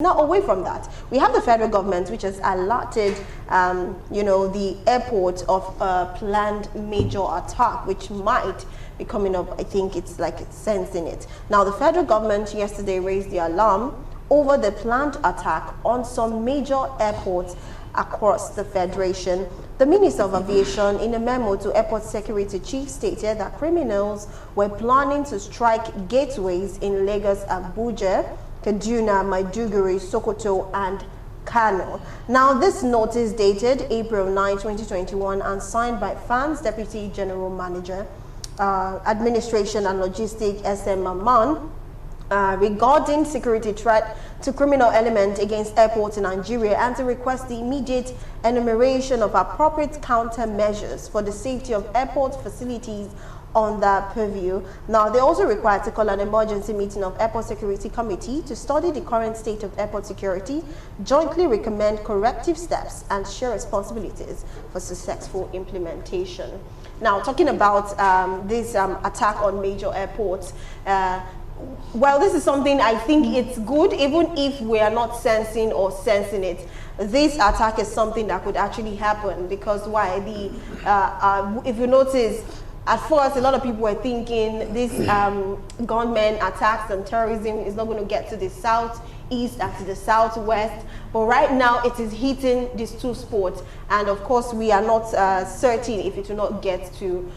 Now, away from that, we have the federal government, which has alerted, the airport of a planned major attack, which might be coming up. I think it's like it's sensing it. Now, the federal government yesterday raised the alarm over the planned attack on some major airports across the Federation. The Minister of Aviation, in a memo to Airport Security Chief, stated that criminals were planning to strike gateways in Lagos, Abuja, Kaduna, Maiduguri, Sokoto, and Kano. Now, this notice dated April 9, 2021 and signed by FAN's Deputy General Manager, Administration and Logistics, SM Maman, regarding security threat to criminal element against airports in Nigeria, and to request the immediate enumeration of appropriate countermeasures for the safety of airport facilities on that purview. Now, they also required to call an emergency meeting of Airport Security Committee to study the current state of airport security, jointly recommend corrective steps, and share responsibilities for successful implementation. Now, talking about this attack on major airports, well, this is something I think it's good, even if we are not sensing it. This attack is something that could actually happen, because why? If you notice, at first, a lot of people were thinking this gunmen attacks and terrorism is not going to get to the southeast and to the southwest. But right now, it is hitting these two spots. And of course, we are not certain if it will not get to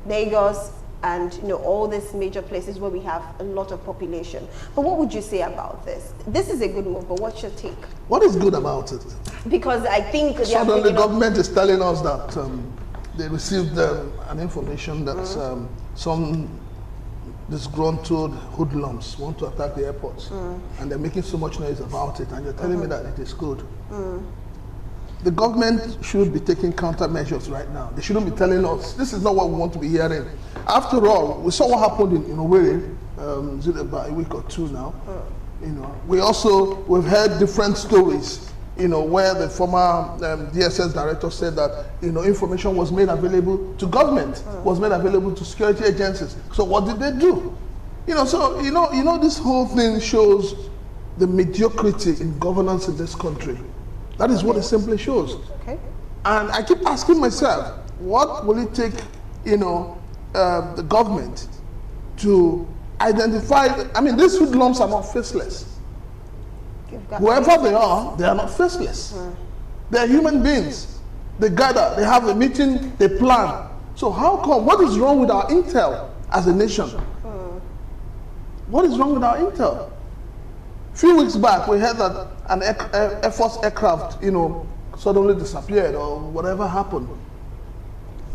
Lagos and all these major places where we have a lot of population. But what would you say about this? This is a good move, but what's your take? What is good about it? Because I think suddenly the government is telling us that they received an information that some disgruntled hoodlums want to attack the airports, and they're making so much noise about it, and you're telling me that it is good. The government should be taking countermeasures right now. They shouldn't be telling us, this is not what we want to be hearing. After all, we saw what happened in Owerri, about a week or two now. We've heard different stories, where the former DSS director said that, information was made available to government, was made available to security agencies. So what did they do? This whole thing shows the mediocrity in governance in this country. That is what it simply shows. Okay. And I keep asking myself, what will it take, the government to identify? I mean, these hoodlums are not faceless. Whoever they are not faceless. They're human beings. They gather, they have a meeting, they plan. So how come, what is wrong with our intel as a nation? What is wrong with our intel? A few weeks back, we heard that an Air Force aircraft, suddenly disappeared or whatever happened.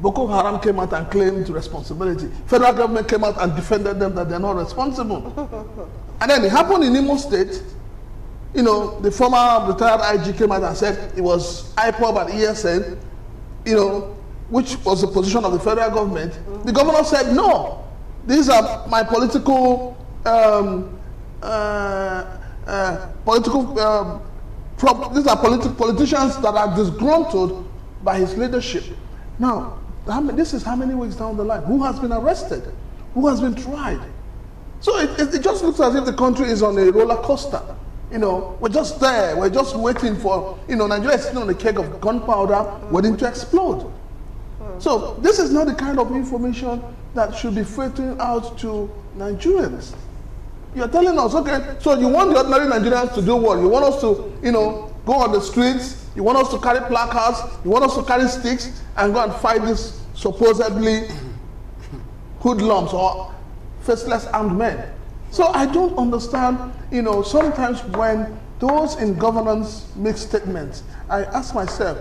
Boko Haram came out and claimed responsibility. Federal government came out and defended them that they're not responsible. And then it happened in Imo State. The former retired IG came out and said it was IPOB and ESN, which was the position of the federal government. The governor said, no, these are my political these are politicians that are disgruntled by his leadership. Now, this is how many weeks down the line? Who has been arrested? Who has been tried? So it just looks as if the country is on a roller coaster. We're just there. We're just waiting for, Nigeria is sitting on a keg of gunpowder waiting to explode. So this is not the kind of information that should be filtering out to Nigerians. You're telling us, okay, so you want the ordinary Nigerians to do what? You want us to, go on the streets, you want us to carry placards, you want us to carry sticks and go and fight these supposedly hoodlums or faceless armed men. So I don't understand, sometimes when those in governance make statements, I ask myself,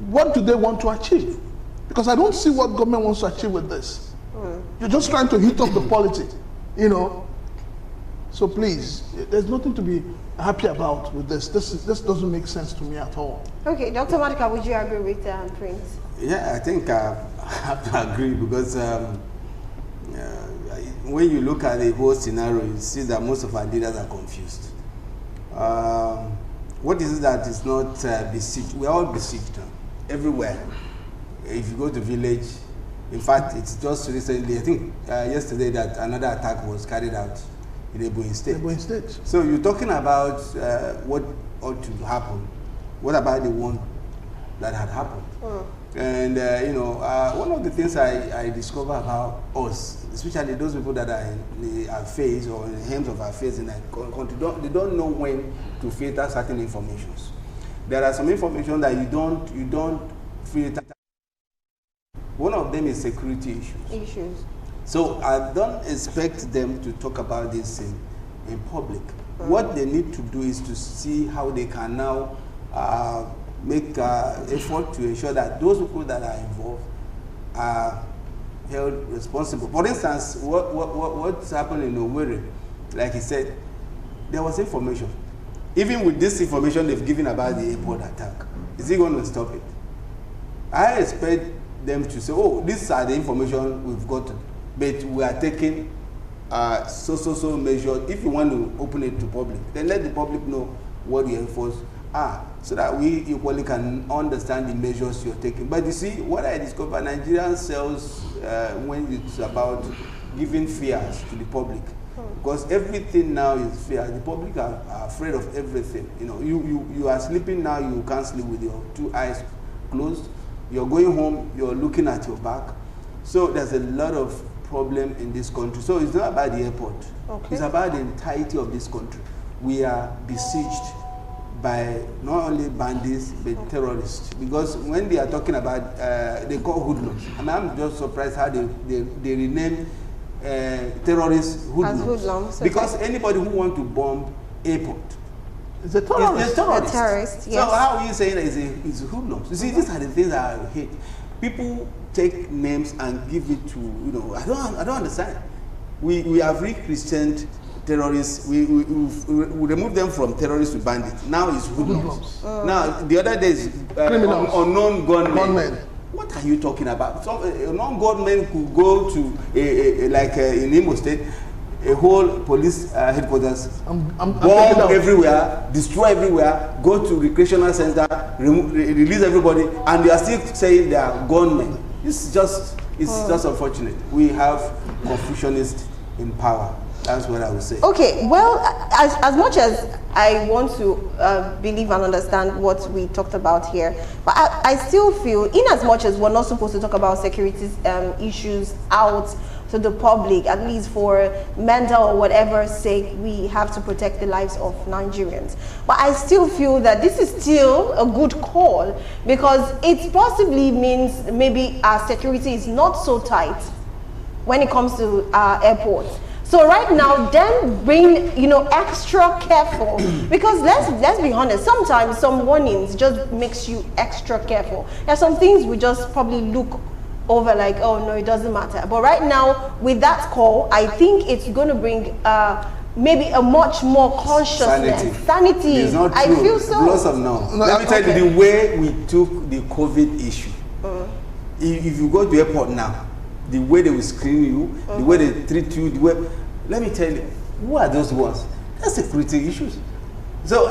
what do they want to achieve? Because I don't see what government wants to achieve with this. You're just trying to heat up the polity, So please, there's nothing to be happy about with this. This doesn't make sense to me at all. Okay, Dr. Maduka, would you agree with Prince? Yeah, I think I have to agree, because when you look at the whole scenario, you see that most of our leaders are confused. What is it that is not besieged? We are all besieged everywhere. If you go to village, in fact, it's just recently, I think yesterday, that another attack was carried out in Ebonyi State. Ebonyi State. So you're talking about what ought to happen. What about the one that had happened? And you know, one of the things I discover about us, especially those people that are in the affairs or in the helms of affairs in the country, they don't know when to filter certain informations. There are some information that you don't filter. One of them is security issues. So I don't expect them to talk about this in public. What they need to do is to see how they can now make effort to ensure that those people that are involved are held responsible. For instance, what's happened in Owerri, like he said, there was information. Even with this information they've given about the airport attack, is he going to stop it? I expect them to say, oh, these are the information we've gotten, but we are taking so measures. If you want to open it to public, then let the public know what the efforts are, so that we equally can understand the measures you're taking. But you see, what I discovered, Nigerian sells when it's about giving fears to the public. Because everything now is fear. The public are afraid of everything. You know, you are sleeping now, you can't sleep with your 2 eyes closed. You're going home, you're looking at your back. So there's a lot of problem in this country. So it's not about the airport. Okay. It's about the entirety of this country. We are besieged by not only bandits but terrorists. Because when they are talking about, they call hoodlums. And I'm just surprised how they rename terrorists hoodlums. Because anybody who wants to bomb airport is a terrorist. A terrorist, yes. So how are you saying that it's a hoodlums? You see, these are the things that I hate. People take names and give it to, you know, I don't understand. We have re-christianed terrorists. We remove them from terrorists to bandits. Now it's hoodlums. Now the other day is unknown gunmen. What are you talking about? Some non-gunmen could go to like in Imo State, a whole police headquarters, bomb everywhere, destroy everywhere, go to recreational center, release everybody, and they are still saying they are gunmen. It's just unfortunate. We have Confucianists in power. That's what I would say. Okay, well, as much as I want to believe and understand what we talked about here, but I still feel, in as much as we're not supposed to talk about security issues out to the public, at least for mental or whatever sake, we have to protect the lives of Nigerians. But I still feel that this is still a good call, because it possibly means maybe our security is not so tight when it comes to our airports. So right now, then being, you know, extra careful, because let's be honest, sometimes some warnings just makes you extra careful. There's some things we just probably look over like, oh no, it doesn't matter. But right now, with that call, I think it's going to bring maybe a much more consciousness. Sanity. It's not true. I feel so. Lots of no. Let me tell you the way we took the COVID issue. If you go to the airport now, the way they will screen you, the way they treat you, the way, let me tell you, who are those ones? They're security issues. So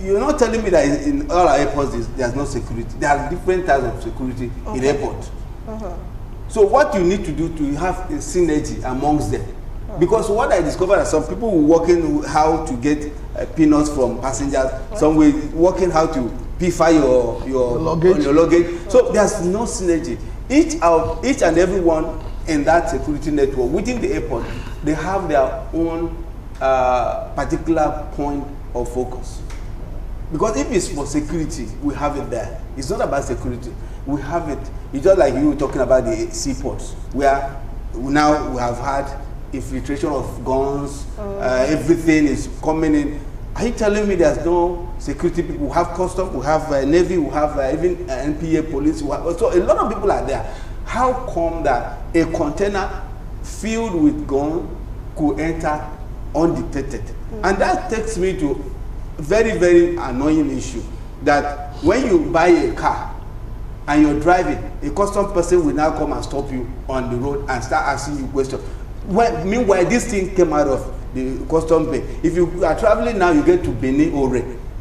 you're not telling me that in all our airports there's no security. There are different types of security in airports. So what you need to do to have a synergy amongst them. Because what I discovered is some people were working how to get peanuts from passengers, some were working how to pify your luggage. So there's no synergy. Each and every one in that security network within the airport, they have their own particular point of focus. Because if it's for security, we have it there. It's not about security. We have it. It's just like you were talking about the seaports, where now we have had infiltration of guns, everything is coming in. Are you telling me there's no security people? We have customs, we have Navy, we have even NPA police. So a lot of people are there. How come that a container filled with guns could enter undetected? And that takes me to a very, very annoying issue, that when you buy a car and you're driving, a custom person will now come and stop you on the road and start asking you questions. Meanwhile, this thing came out of the custom bay. If you are traveling now, you get to Benin or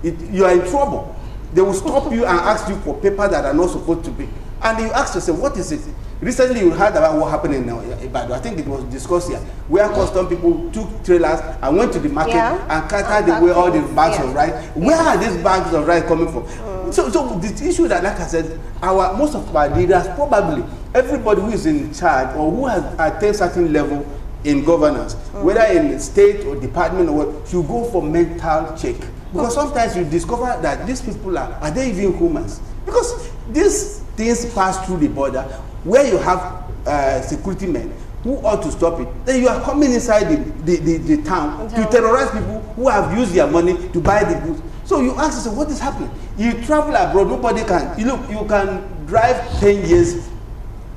you are in trouble. They will stop you and ask you for papers that are not supposed to be. And you ask yourself, what is it? Recently, you heard about what happened in Ibadan. I think it was discussed here, where custom people took trailers and went to the market and carted away all the bags of rice. Where are these bags of rice coming from? So the issue that, like I said, most of our leaders, probably everybody who is in charge or who has attained certain level in governance, whether in state or department or what, should go for mental check. Because sometimes you discover that these people are they even humans? Because these things pass through the border where you have security men who ought to stop it. Then you are coming inside the town to terrorize people who have used their money to buy the goods. So you ask yourself, what is happening? You travel abroad, nobody can. You can drive 10 years,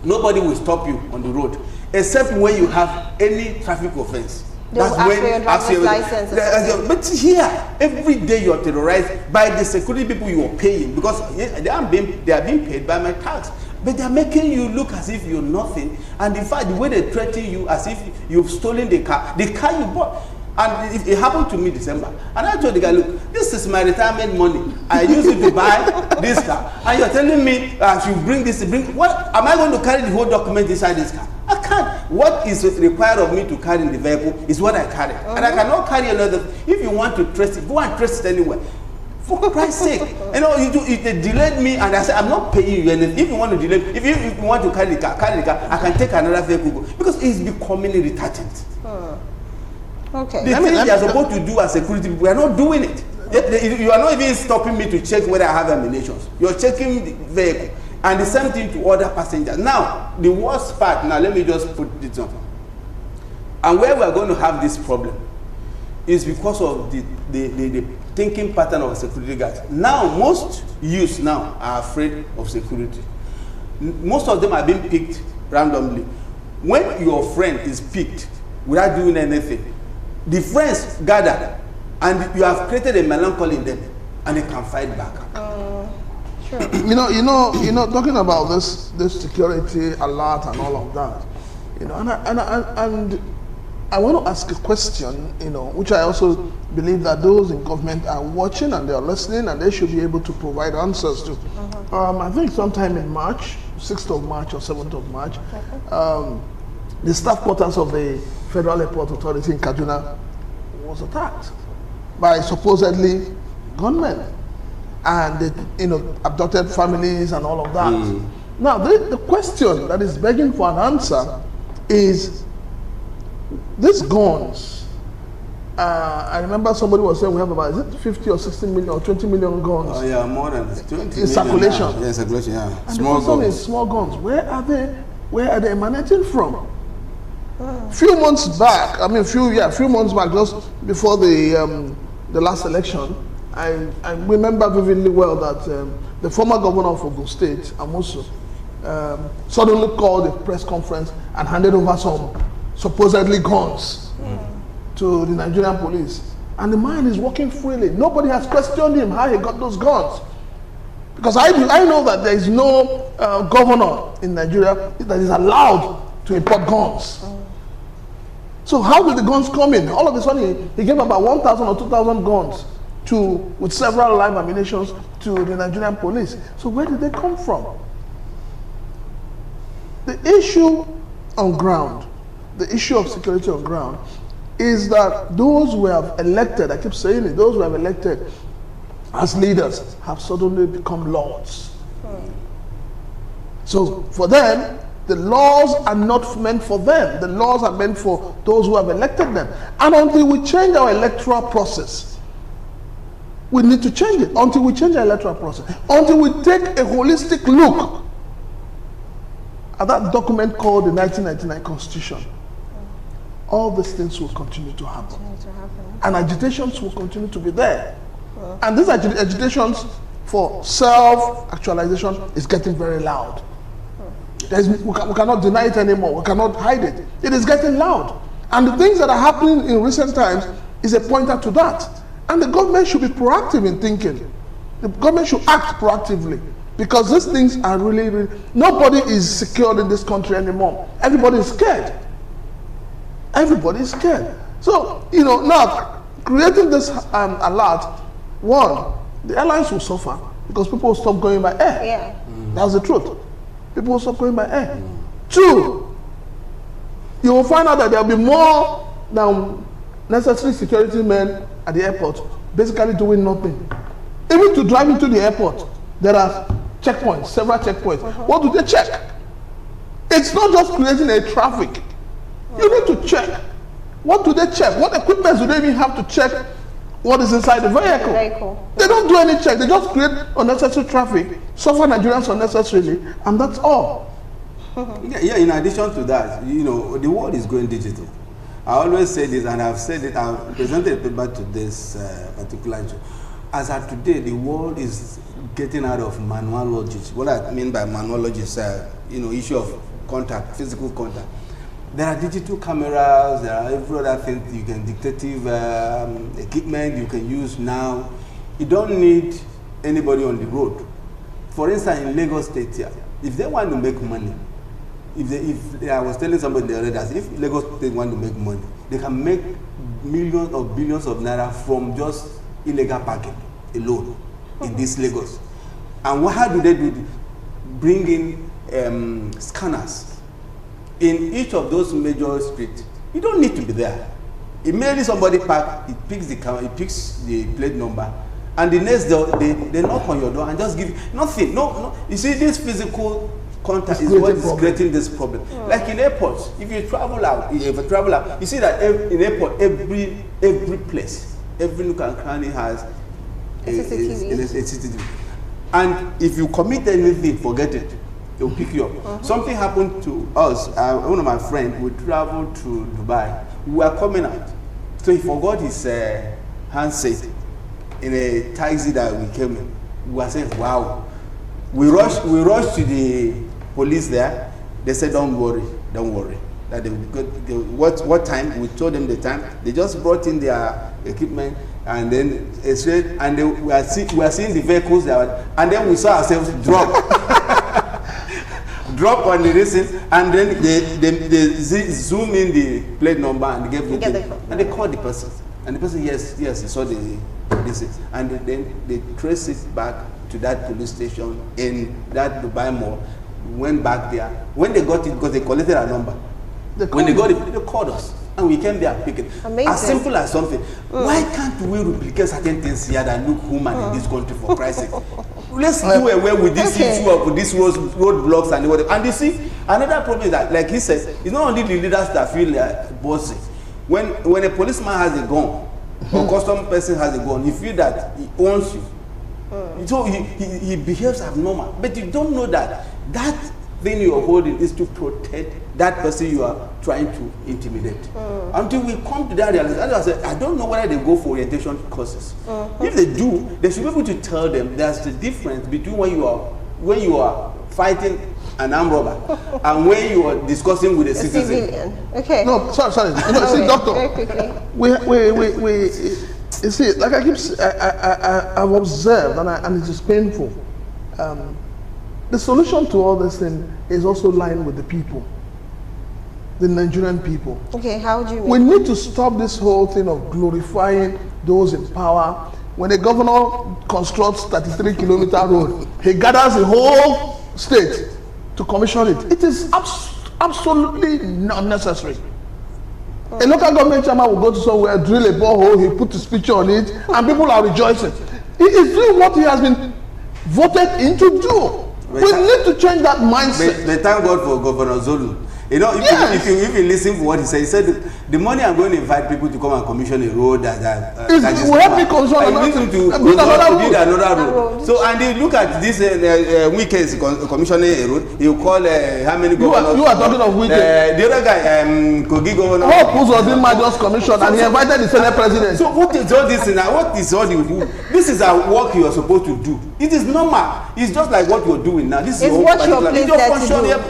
nobody will stop you on the road, except when you have any traffic offense. That's when license. But here, every day you are terrorized by the security people you are paying, because they are being paid by my tax. But they are making you look as if you're nothing. And in fact, the way they threaten you as if you've stolen the car you bought. And it happened to me December. And I told the guy, look, this is my retirement money. I use it to buy this car. And you're telling me I should bring this, what? Am I going to carry the whole document inside this car? I can't. What is required of me to carry in the vehicle is what I carry. And I cannot carry another. If you want to trace it, go and trace it anywhere. For Christ's sake. You know, they delayed me and I said, I'm not paying you anything. If you want to delay, if you want to carry the car, I can take another vehicle. Because it's becoming irritant. Okay. The thing they are supposed to do as security people, we are not doing it. You are not even stopping me to check whether I have ammunitions. You're checking the vehicle. And the same thing to other passengers. Now, the worst part, now let me just put this on. And where we are going to have this problem is because of the thinking pattern of security guards. Now, most youths now are afraid of security. Most of them are being picked randomly. When your friend is picked without doing anything, the friends gather and you have created a melancholy in them and they can fight back. Sure. You know, talking about this security alert and all of that, you know, and I want to ask a question, you know, which I also believe that those in government are watching and they are listening and they should be able to provide answers to. I think sometime in March, 6th of March or 7th of March, the staff quarters of the Federal Airport Authority in Kaduna was attacked by supposedly gunmen. And they, abducted families and all of that. Now, the question that is begging for an answer is, these guns, I remember somebody was saying we have about, is it 50 or 16 million or 20 million guns? Oh yeah, more than 20 in circulation. Yeah, circulation, yeah. And small the question is small guns. Where are they emanating from? Few months back, few months back, just before the last election, I remember vividly well that the former governor of Ogun State, Amosu, suddenly called a press conference and handed over some supposedly guns to the Nigerian police. And the man is working freely. Nobody has questioned him how he got those guns. Because I know that there is no governor in Nigeria that is allowed to import guns. So how did the guns come in? All of a sudden, he gave about 1,000 or 2,000 guns with several live ammunitions to the Nigerian police. So where did they come from? The issue on ground, the issue of security on ground, is that those who have elected, I keep saying it, those who have elected as leaders have suddenly become lords. So for them, the laws are not meant for them. The laws are meant for those who have elected them. And until we change our electoral process, we need to change it. Until we change our electoral process, until we take a holistic look at that document called the 1999 Constitution, all these things will continue to happen. And agitations will continue to be there. And these agitations for self-actualization is getting very loud. We cannot deny it anymore. We cannot hide it. It is getting loud. And the things that are happening in recent times is a pointer to that. And the government should be proactive in thinking. The government should act proactively. Because these things are really, nobody is secured in this country anymore. Everybody is scared. Everybody is scared. So, now, creating this alert, one, the airlines will suffer because people will stop going by air. Yeah. That's the truth. People will stop going by air. Two, you will find out that there will be more than necessary security men at the airport basically doing nothing. Even to drive into the airport, there are checkpoints, several checkpoints. What do they check? It's not just creating a traffic. You need to check. What do they check? What equipment do they even have to check what is inside the vehicle? They don't do any check. They just create unnecessary traffic, suffer Nigerians unnecessarily, and that's all. Yeah, in addition to that, you know, the world is going digital. I always say this, and I've said it, I've presented a paper to this particular issue. As of today, the world is getting out of manual logic. What I mean by manual logic is, you know, issue of contact, physical contact. There are digital cameras, there are every other thing you can, dictative equipment you can use now. You don't need anybody on the road. For instance, in Lagos State here, if they want to make money, if I was telling somebody the other day, if Lagos State want to make money, they can make millions or billions of naira from just illegal parking alone in this Lagos. And how do they do it? Bring in scanners in each of those major streets. You don't need to be there. Immediately somebody park, it picks the camera, it picks the plate number, and the next day they knock on your door and just give you nothing. No. You see, this physical contact is what is creating this problem. Like in airports, if you travel out, you see that in airport, every place, every nook and cranny has a CCTV. And if you commit anything, forget it. They'll pick you up. Something happened to us. One of my friends, we traveled to Dubai. We were coming out, so he forgot his handset in a taxi that we came in. We were saying, "Wow!" We rushed to the police there. They said, "Don't worry." That what time? We told them the time. They just brought in their equipment, and then we are seeing the vehicles there, and then we saw ourselves drop on the racing, and then they zoom in the plate number and give it, and they call the person, and the person yes he saw the this, and then they trace it back to that police station in that Dubai mall. Went back there. When they got it, because they collected our number. When they got it, they called us, and we came there and picked it. Amazing. As simple as something. Why can't we replicate certain things here that look human in this country, for Christ's sake? Let's do away with this issue of these roadblocks and whatever. And you see, another problem is that, like he says, it's not only the leaders that feel bossy. When a policeman has a gun, or custom person has a gun, you feel that he owns you. So he behaves abnormal. But you don't know that that thing you are holding is to protect that person you are trying to intimidate. Until we come to that realization, I don't know whether they go for orientation courses. If they do, they should be able to tell them there's the difference between when you are fighting an armed robber and when you are discussing with a citizen. Okay. No, sorry. You know, see, doctor. Very quickly. You see, like I've observed, and it is painful. The solution to all this thing is also lying with the people, the Nigerian people. Okay, how do you mean? We need to stop this whole thing of glorifying those in power. When a governor constructs 33-kilometer road, he gathers the whole state to commission it. It is absolutely not necessary. A local government chairman will go to somewhere, drill a borehole, he put his picture on it, and people are rejoicing. He is doing what he has been voted in to do. We need to change that mindset. But thank God for Governor Zolu. You know, if you listen to what he said the money I'm going to invite people to come and commission a road that is will help me build another road. So, and you look at this Wike is commissioning a road. You call how many governors? You are talking of Wike. The other guy, Kogi governor. Hope Uzodinma just commissioned, and he invited the Senate president. So what is all this now? What is all the this is our work you are supposed to do. It is normal. It's just like what you're doing now. This is what you're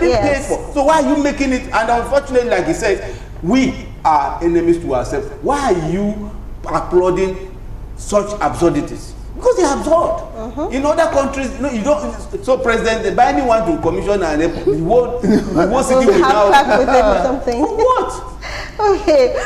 paid for. So why are you making it? And unfortunately, like he said, we are enemies to ourselves. Why are you applauding such absurdities? Because they are absurd. In other countries, you don't. So President Biden wants to commission and the whole city will now have with something. What? Okay.